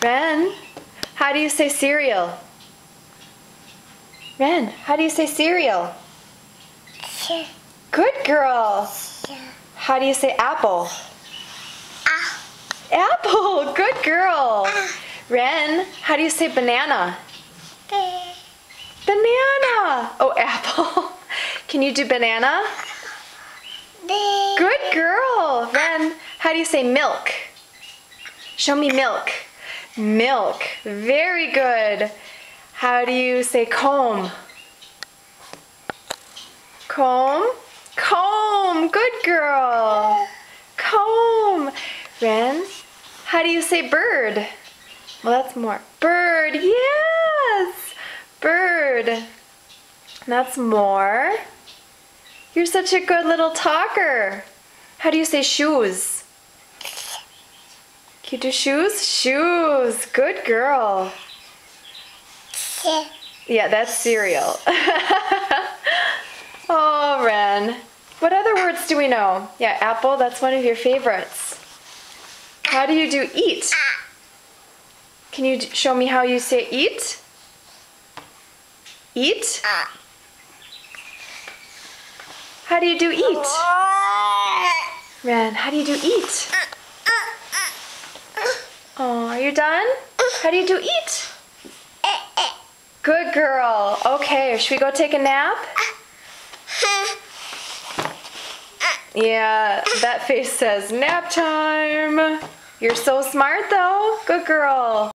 Ren, how do you say cereal? Ren, how do you say cereal? Good girl. How do you say apple? Apple, good girl. Ren, how do you say banana? Banana. Oh, apple. Can you do banana? Good girl. Ren, how do you say milk? Show me milk. Milk. Very good. How do you say comb? Comb. Comb. Good girl. Comb. Ren, how do you say bird? Well, that's more. Bird. Yes. Bird. That's more. You're such a good little talker. How do you say shoes? Can you do shoes? Shoes. Good girl. Yeah, that's cereal. Oh, Ren. What other words do we know? Yeah, apple, that's one of your favorites. How do you do eat? Can you show me how you say eat? Eat? How do you do eat? Ren, how do you do eat? Oh, are you done? How do you do eat? Good girl. Okay, should we go take a nap? Yeah, that face says nap time. You're so smart though. Good girl.